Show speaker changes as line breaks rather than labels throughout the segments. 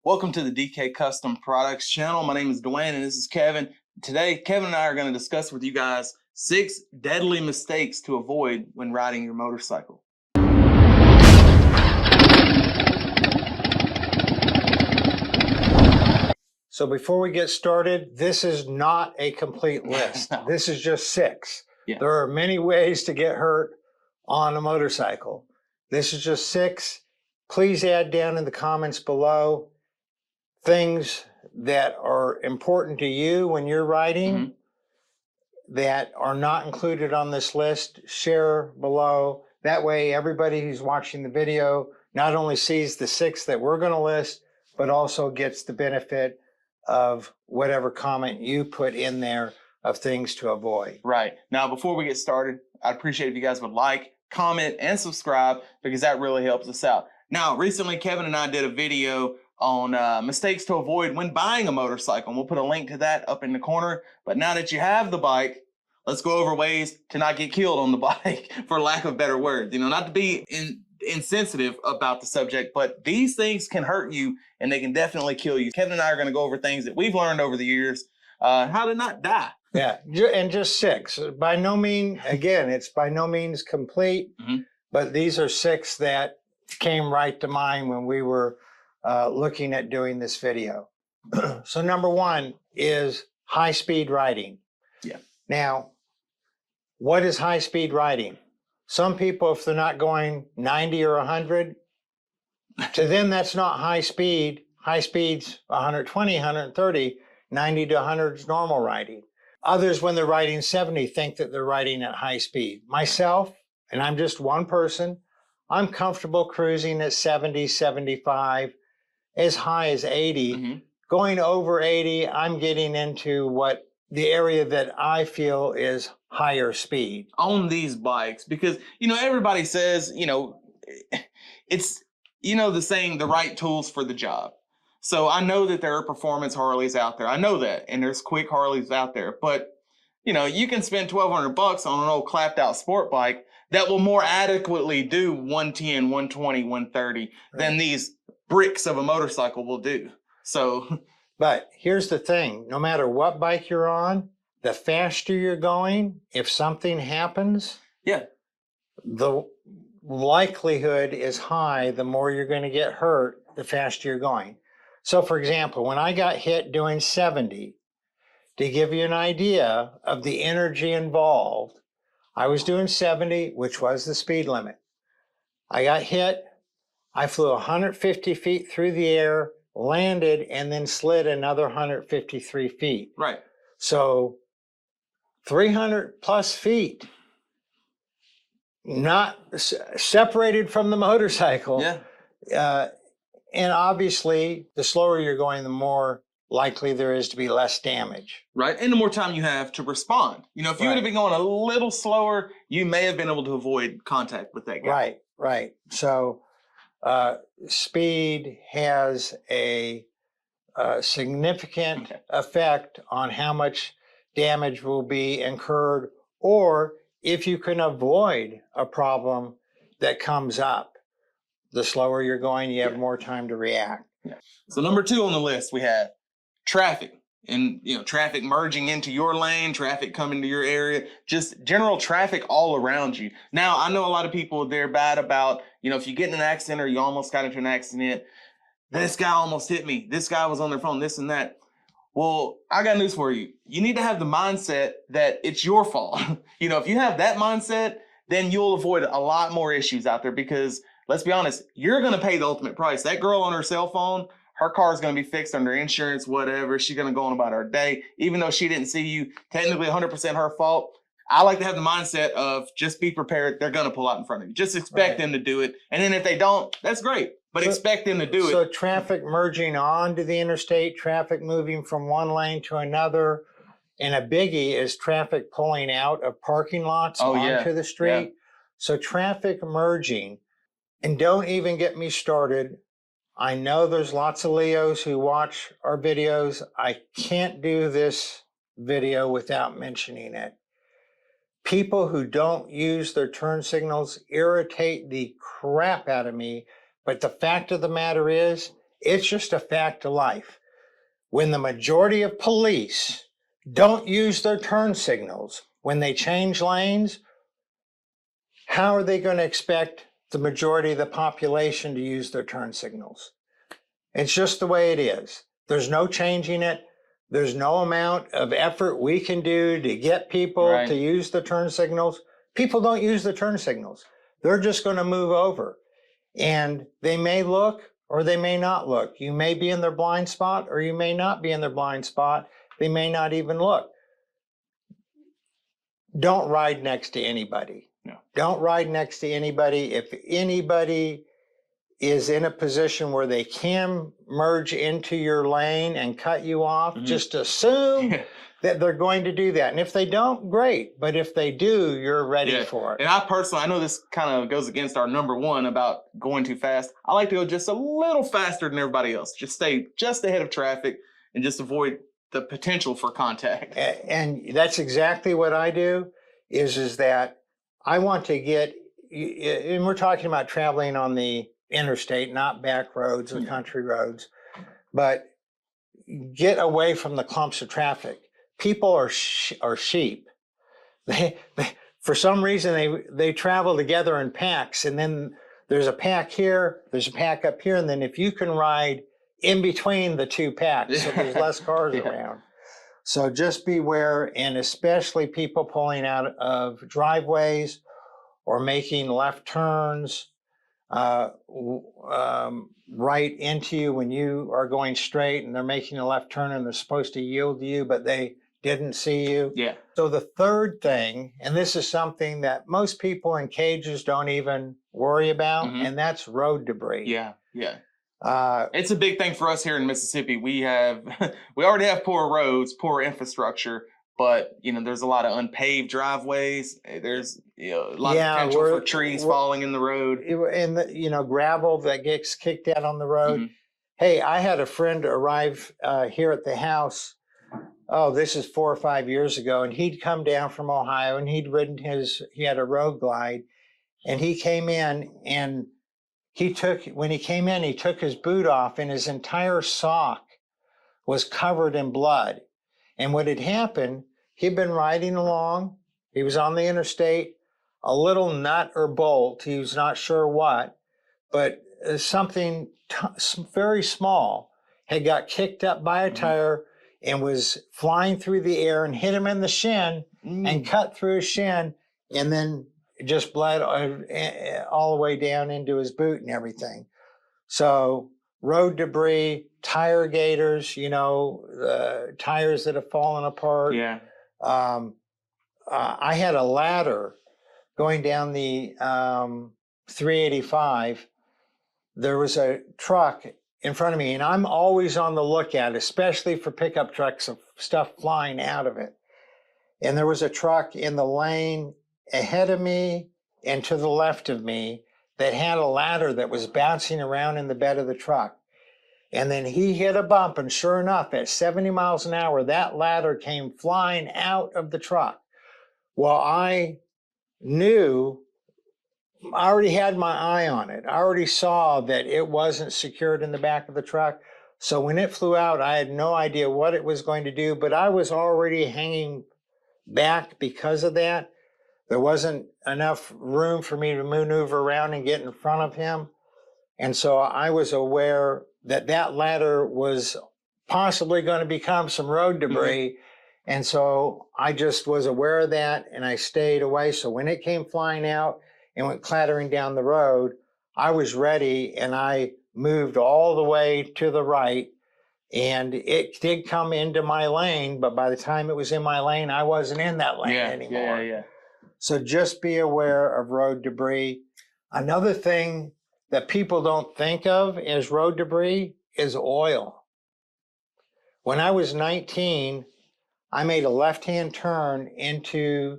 Welcome to the DK Custom Products channel. My name is Dwayne and this is Kevin. Today, Kevin and I are going to discuss with you guys 6 deadly mistakes to avoid when riding your motorcycle.
So before we get started, this is not a complete list.
No.
This is just 6.
Yeah.
There are many ways to get hurt on a motorcycle. This is just 6. Please add down in the comments below things that are important to you when you're riding that are not included on this list. Share below. That way everybody who's watching the video not only sees the 6 that we're going to list, but also gets the benefit of whatever comment you put in there of things to avoid.
Right. Now, before we get started, I'd appreciate if you guys would like, comment, and subscribe because that really helps us out. Now, recently, Kevin and I did a video on mistakes to avoid when buying a motorcycle. And we'll put a link to that up in the corner. But now that you have the bike, let's go over ways to not get killed on the bike, for lack of better words. You know, not to be insensitive about the subject, but these things can hurt you and they can definitely kill you. Kevin and I are going to go over things that we've learned over the years, how to not die.
Yeah, and just 6. By no means, again, it's by no means complete, but these are 6 that came right to mind when we were looking at doing this video. So number 1 is high-speed riding.
Yeah.
Now, what is high-speed riding? Some people, if they're not going 90 or 100, to them that's not high speed. High speed's 120, 130, 90 to 100 is normal riding. Others, when they're riding 70, think that they're riding at high speed. Myself, and I'm just one person, I'm comfortable cruising at 70, 75, as high as 80. Going over 80, I'm getting into what the area that I feel is higher speed
on these bikes, because everybody says it's the saying, the right tools for the job. So I know that there are performance Harleys out there, I know that, and there's quick Harleys out there, but you can spend $1,200 on an old clapped out sport bike that will more adequately do 110, 120, 130 than these bricks of a motorcycle will do. So
but here's the thing, no matter what bike you're on, the faster you're going, if something happens, the likelihood is high, the more you're going to get hurt, the faster you're going. So for example, when I got hit doing 70, to give you an idea of the energy involved, I was doing 70, which was the speed limit. I got hit, I flew 150 feet through the air, landed, and then slid another 153 feet.
Right.
So 300 plus feet, not separated from the motorcycle. And obviously, the slower you're going, the more likely there is to be less damage.
Right. And the more time you have to respond. If you would have been going a little slower, you may have been able to avoid contact with that guy.
Right. So speed has a significant effect on how much damage will be incurred, or if you can avoid a problem that comes up. The slower you're going, you have more time to react.
So number 2 on the list, we have traffic. And traffic merging into your lane, traffic coming to your area, just general traffic all around you. Now, I know a lot of people, they're bad about, if you get in an accident or you almost got into an accident, this guy almost hit me, this guy was on their phone, this and that. Well, I got news for you. You need to have the mindset that it's your fault. If you have that mindset, then you'll avoid a lot more issues out there, because let's be honest, you're going to pay the ultimate price. That girl on her cell phone, her car is going to be fixed under insurance, whatever. She's going to go on about her day. Even though she didn't see you, technically 100% her fault. I like to have the mindset of just be prepared. They're going to pull out in front of you. Just expect them to do it. And then if they don't, that's great. But expect them to do it.
So traffic merging onto the interstate, traffic moving from one lane to another. And a biggie is traffic pulling out of parking lots onto the street. So traffic merging, and don't even get me started. I know there's lots of Leos who watch our videos. I can't do this video without mentioning it. People who don't use their turn signals irritate the crap out of me. But the fact of the matter is, It's just a fact of life. When the majority of police don't use their turn signals, when they change lanes, how are they going to expect the majority of the population to use their turn signals? It's just the way it is. There's no changing it. There's no amount of effort we can do to get people to use the turn signals. People don't use the turn signals. They're just going to move over. And they may look or they may not look. You may be in their blind spot or you may not be in their blind spot. They may not even look. Don't ride next to anybody.
No.
Don't ride next to anybody. If anybody is in a position where they can merge into your lane and cut you off, just assume that they're going to do that. And if they don't, great. But if they do, you're ready for it.
And I personally, I know this kind of goes against our number one about going too fast. I like to go just a little faster than everybody else. Just stay just ahead of traffic and just avoid the potential for contact.
And that's exactly what I do, is that I want to get, and we're talking about traveling on the interstate, not back roads or country roads, but get away from the clumps of traffic. People are sheep. They for some reason they travel together in packs, and then there's a pack here, there's a pack up here, and then if you can ride in between the two packs, so there's less cars around. So just beware, and especially people pulling out of driveways or making left turns right into you when you are going straight and they're making a left turn and they're supposed to yield to you, but they didn't see you.
Yeah.
So the third thing, and this is something that most people in cages don't even worry about, and that's road debris.
Yeah, yeah. It's a big thing for us here in Mississippi. We already have poor roads, poor infrastructure, but there's a lot of unpaved driveways. There's a lot of potential for trees falling in the road,
and gravel that gets kicked out on the road. Hey, I had a friend arrive here at the house. Oh, this is 4 or 5 years ago, and he'd come down from Ohio, and he had a road glide, and he came in, and when he came in, he took his boot off, and his entire sock was covered in blood. And what had happened, he'd been riding along, he was on the interstate, a little nut or bolt, he was not sure what, but something very small had got kicked up by a tire and was flying through the air and hit him in the shin and cut through his shin, and then just bled all the way down into his boot and everything. So road debris, tire gators, tires that have fallen apart.
Yeah.
I had a ladder going down the 385. There was a truck in front of me, and I'm always on the lookout, especially for pickup trucks of stuff flying out of it. And there was a truck in the lane ahead of me and to the left of me that had a ladder that was bouncing around in the bed of the truck. And then he hit a bump, and sure enough, at 70 miles an hour, that ladder came flying out of the truck. Well, I knew, I already had my eye on it. I already saw that it wasn't secured in the back of the truck. So when it flew out, I had no idea what it was going to do, but I was already hanging back because of that. There wasn't enough room for me to maneuver around and get in front of him. And so I was aware that that ladder was possibly going to become some road debris. And so I just was aware of that, and I stayed away. So when it came flying out and went clattering down the road, I was ready, and I moved all the way to the right, and it did come into my lane, but by the time it was in my lane, I wasn't in that lane anymore.
Yeah.
So just be aware of road debris. Another thing that people don't think of as road debris is oil. When I was 19, I made a left-hand turn into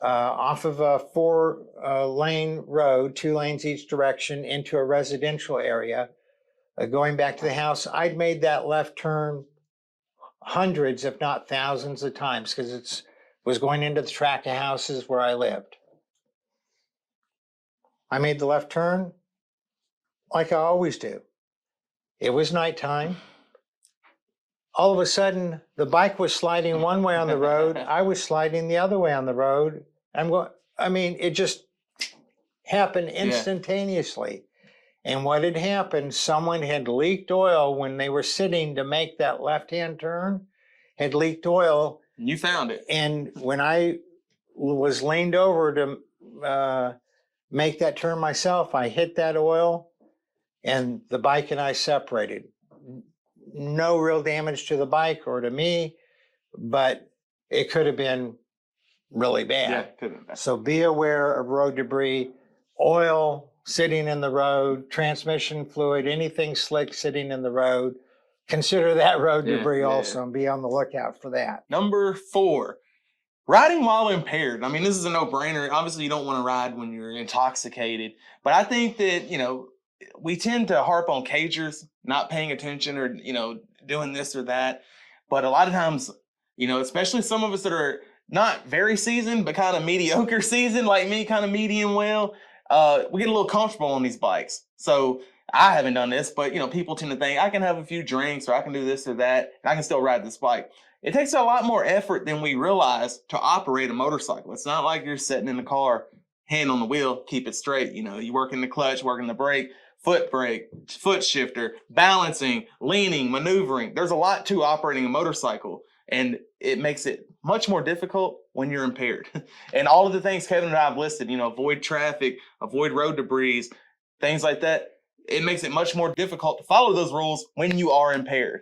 off of a 4-lane road, 2 lanes each direction, into a residential area. Going back to the house, I'd made that left turn hundreds, if not thousands of times, because it was going into the tract of houses where I lived. I made the left turn like I always do. It was nighttime. All of a sudden, the bike was sliding one way on the road. I was sliding the other way on the road. It just happened instantaneously. And what had happened, someone had leaked oil when they were sitting to make that left-hand turn, had leaked oil.
You found it.
And when I was leaned over to make that turn myself, I hit that oil and the bike and I separated. No real damage to the bike or to me, but it could have been really bad.
Yeah, it could have been bad.
So be aware of road debris, oil sitting in the road, transmission fluid, anything slick sitting in the road. Consider that road debris also and be on the lookout for that.
Number 4, riding while impaired. I mean, this is a no-brainer. Obviously, you don't want to ride when you're intoxicated, but I think that, we tend to harp on cagers, not paying attention or, doing this or that. But a lot of times, especially some of us that are not very seasoned, but kind of mediocre seasoned, like me, kind of medium well, we get a little comfortable on these bikes. So I haven't done this, but, people tend to think I can have a few drinks or I can do this or that, and I can still ride this bike. It takes a lot more effort than we realize to operate a motorcycle. It's not like you're sitting in the car, hand on the wheel, keep it straight. You working the clutch, working the brake, foot brake, foot shifter, balancing, leaning, maneuvering. There's a lot to operating a motorcycle, and it makes it much more difficult when you're impaired. And all of the things Kevin and I have listed, avoid traffic, avoid road debris, things like that. It makes it much more difficult to follow those rules when you are impaired.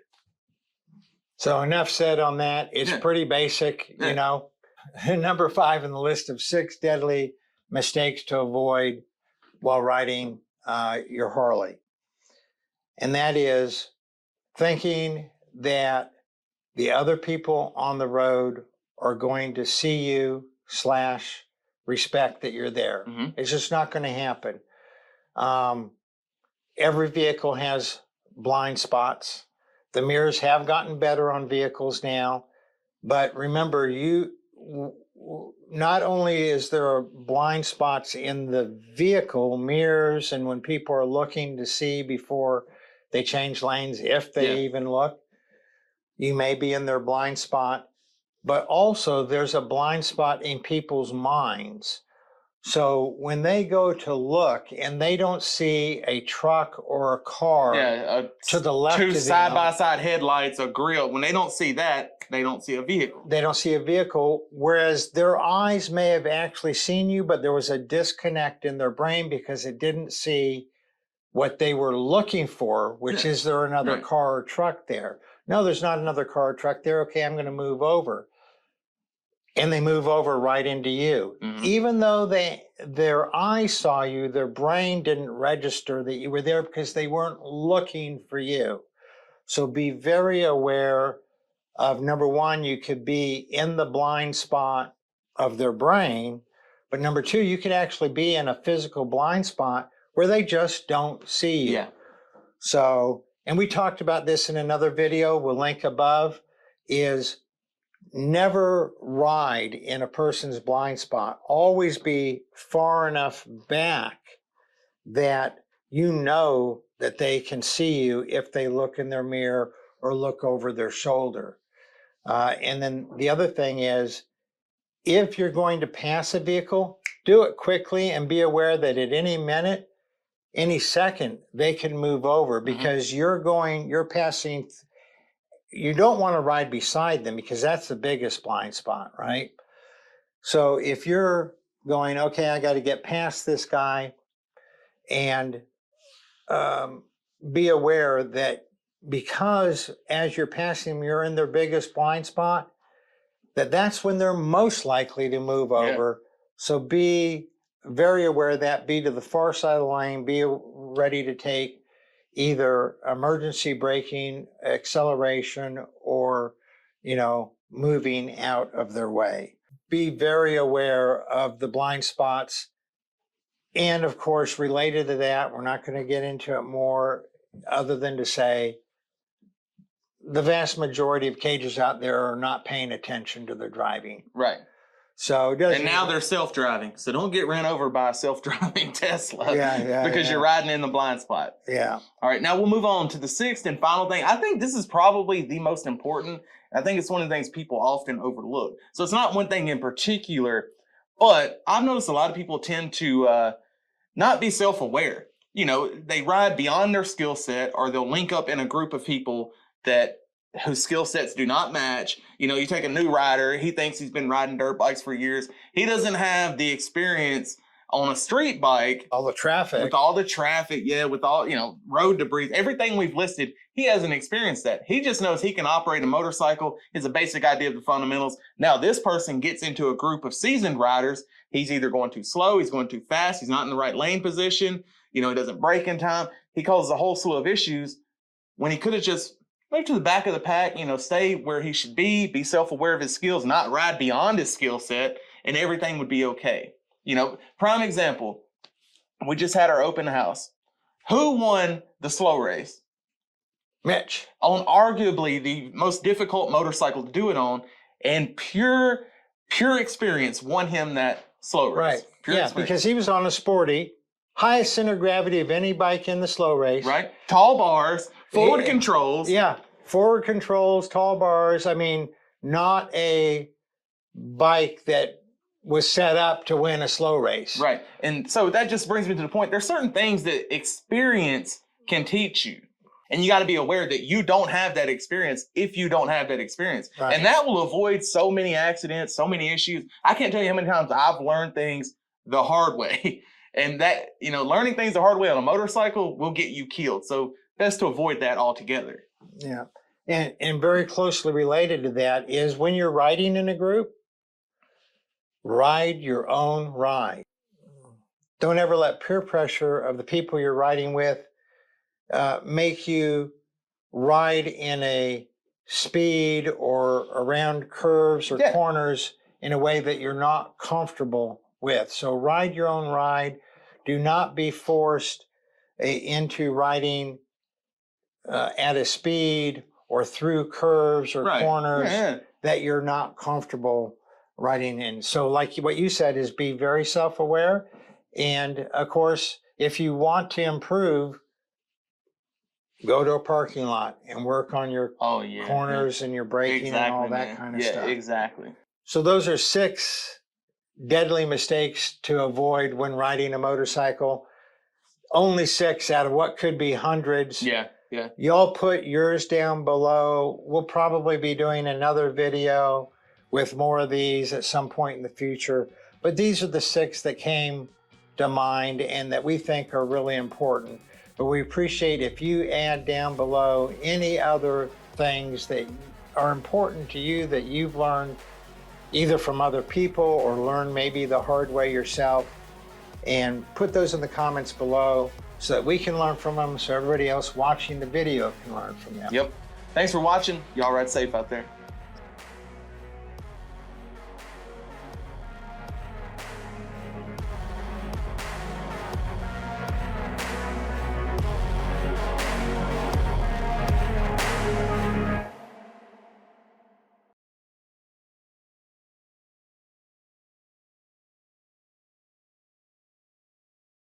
So enough said on that. It's pretty basic, Number 5 in the list of 6 deadly mistakes to avoid while riding your Harley. And that is thinking that the other people on the road are going to see you / respect that you're there.
Mm-hmm.
It's just not going to happen. Every vehicle has blind spots. The mirrors have gotten better on vehicles now, but remember, not only is there blind spots in the vehicle mirrors and when people are looking to see before they change lanes, if they even look, you may be in their blind spot, but also there's a blind spot in people's minds. So when they go to look and they don't see a truck or a car to the left of them,
2 side-by-side headlights, a grill, when they don't see that, they don't see a vehicle.
They don't see a vehicle, whereas their eyes may have actually seen you, but there was a disconnect in their brain because it didn't see what they were looking for, which is there another car or truck there? No, there's not another car or truck there. Okay, I'm going to move over. And they move over right into you.
Mm-hmm.
Even though their eyes saw you, their brain didn't register that you were there because they weren't looking for you. So be very aware of, number 1, you could be in the blind spot of their brain, but number 2, you could actually be in a physical blind spot where they just don't see you.
Yeah.
So, and we talked about this in another video, we'll link above, is never ride in a person's blind spot. Always be far enough back that you know that they can see you if they look in their mirror or look over their shoulder. And then the other thing is, if you're going to pass a vehicle, do it quickly and be aware that at any minute, any second, they can move over because you're passing. You don't want to ride beside them because that's the biggest blind spot, right? So if you're going, okay, I got to get past this guy, and be aware that because as you're passing them, you're in their biggest blind spot, that's when they're most likely to move over. So be very aware of that. Be to the far side of the lane. Be ready to take either emergency braking, acceleration, or, moving out of their way. Be very aware of the blind spots. And of course, related to that, we're not going to get into it more other than to say the vast majority of cagers out there are not paying attention to their driving.
Right.
So it doesn't.
And now they're self-driving. So don't get ran over by a self-driving Tesla because you're riding in the blind spot.
Yeah.
All right, now we'll move on to the sixth and final thing. I think this is probably the most important. I think it's one of the things people often overlook. So it's not one thing in particular, but I've noticed a lot of people tend to not be self-aware. You know, they ride beyond their skill set, or they'll link up in a group of people whose skill sets do not match. You know, you take a new rider, he thinks he's been riding dirt bikes for years. He doesn't have the experience on a street bike.
All the traffic.
With all the traffic, with all, road debris, everything we've listed, he hasn't experienced that. He just knows he can operate a motorcycle, has a basic idea of the fundamentals. Now, this person gets into a group of seasoned riders. He's either going too slow, he's going too fast, he's not in the right lane position, he doesn't brake in time. He causes a whole slew of issues when he could have just moved to the back of the pack, stay where he should be self-aware of his skills, not ride beyond his skill set, and everything would be okay. Prime example, we just had our open house. Who won the slow race?
Mitch.
On arguably the most difficult motorcycle to do it on, and pure experience won him that slow race.
Right. Yeah, because he was on a sporty, highest center of gravity of any bike in the slow race.
Right. Tall bars, forward controls.
Yeah, forward controls, tall bars. I mean, not a bike that was set up to win a slow race.
Right. And so that just brings me to the point. There's certain things that experience can teach you. And you got to be aware that you don't have that experience if you don't have that experience. Right. And that will avoid so many accidents, so many issues. I can't tell you how many times I've learned things the hard way. And that, learning things the hard way on a motorcycle will get you killed. So best to avoid that altogether.
Yeah. And very closely related to that is when you're riding in a group, ride your own ride. Don't ever let peer pressure of the people you're riding with make you ride in a speed or around curves or corners in a way that you're not comfortable with. So ride your own ride. Do not be forced into riding at a speed or through curves or corners that you're not comfortable riding in. So like what you said is be very self-aware. And of course, if you want to improve, go to a parking lot and work on your corners and your braking and all that kind of stuff.
Yeah, exactly.
So those are 6 deadly mistakes to avoid when riding a motorcycle. Only 6 out of what could be hundreds.
Yeah.
Y'all put yours down below. We'll probably be doing another video with more of these at some point in the future. But these are the 6 that came to mind and that we think are really important. But we appreciate if you add down below any other things that are important to you that you've learned either from other people or learned maybe the hard way yourself, and put those in the comments below so that we can learn from them, so everybody else watching the video can learn from them.
Yep. Thanks for watching. Y'all ride safe out there.